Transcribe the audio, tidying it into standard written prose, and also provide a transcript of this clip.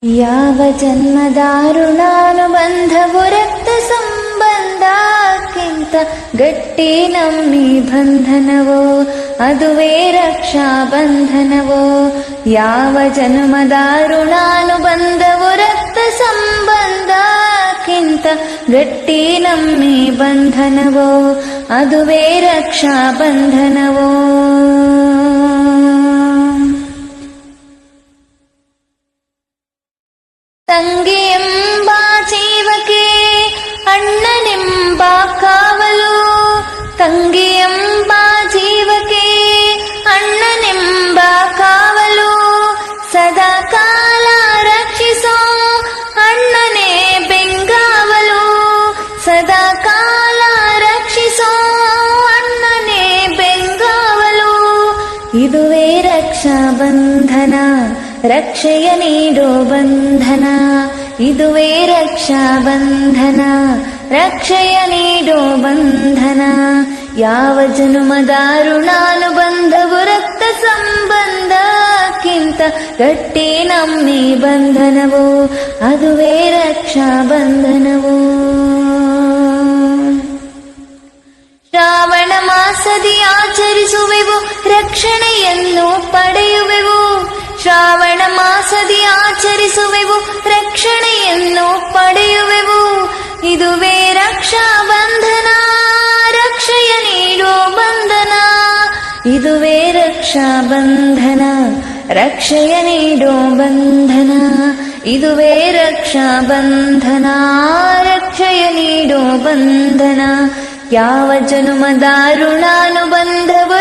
ಯಾವ ಜನ್ಮದಾರುಣಾನುಬಂಧವು ರಕ್ತ ಸಂಬಂಧಕ್ಕಿಂತ ಗಟ್ಟಿ ನಮ್ಮಿ ಬಂಧನವೋ ಅದುವೇ ರಕ್ಷಾ ಬಂಧನವೋ. ಯಾವ ಜನ್ಮದಾರುಣಾನುಬಂಧವು ರಕ್ತ ಸಂಬಂಧಕ್ಕಿಂತ ಗಟ್ಟಿ ನಮ್ಮಿ ಬಂಧನವೋ ಅದುವೇ ರಕ್ಷಾ ಬಂಧನವೋ. ತಂಗಿಯೆಂಬ ಜೀವಕ್ಕೆ ಅಣ್ಣನೆಂಬ ಕಾವಲು, ತಂಗಿಯೆಂಬ ಜೀವಕ್ಕೆ ಅಣ್ಣನೆಂಬ ಕಾವಲು, ಸದಾ ಕಾಲ ರಕ್ಷಿಸೋ ಅಣ್ಣನೇ ಬೆಂಗಾವಲು, ಸದಾ ಕಾಲ ರಕ್ಷಿಸೋ ಅಣ್ಣನೇ ಬೆಂಗಾವಲು. ಇದುವೇ ರಕ್ಷಾ ಬಂಧನ, ರಕ್ಷೆಯ ನೀಡೋ ಬಂಧನ, ಇದುವೇ ರಕ್ಷಾ ಬಂಧನ, ರಕ್ಷೆಯ ನೀಡೋ ಬಂಧನ. ಯಾವ ಜನುಮದಾರುಣಾನುಬಂಧವು ರಕ್ತ ಸಂಬಂಧಕ್ಕಿಂತ ಗಟ್ಟಿ ನಮ್ಮಿ ಬಂಧನವೋ ಅದುವೇ ರಕ್ಷಾ ಬಂಧನವೋ. ಶ್ರಾವಣ ಮಾಸದಿ ಆಚರಿಸುವೆವು, ರಕ್ಷಣೆಯನ್ನು ಪಡೆಯುವೆವು. ಶ್ರಾವಣ ಮಾಸದಿ ಆಚರಿಸುವೆವು, ರಕ್ಷಣೆಯನ್ನು ಪಡೆಯುವೆವು. ಇದುವೇ ರಕ್ಷಾ ಬಂಧನ, ರಕ್ಷೆಯ ನೀಡೋ ಬಂಧನ, ಇದುವೇ ರಕ್ಷಾ ಬಂಧನ, ರಕ್ಷೆಯ ನೀಡೋ ಬಂಧನ, ಇದುವೇ ರಕ್ಷಾ ಬಂಧನ, ರಕ್ಷೆಯ ನೀಡೋ ಬಂಧನ. ಯಾವ ಜನುಮದಾರುಣಾನುಬಂಧವು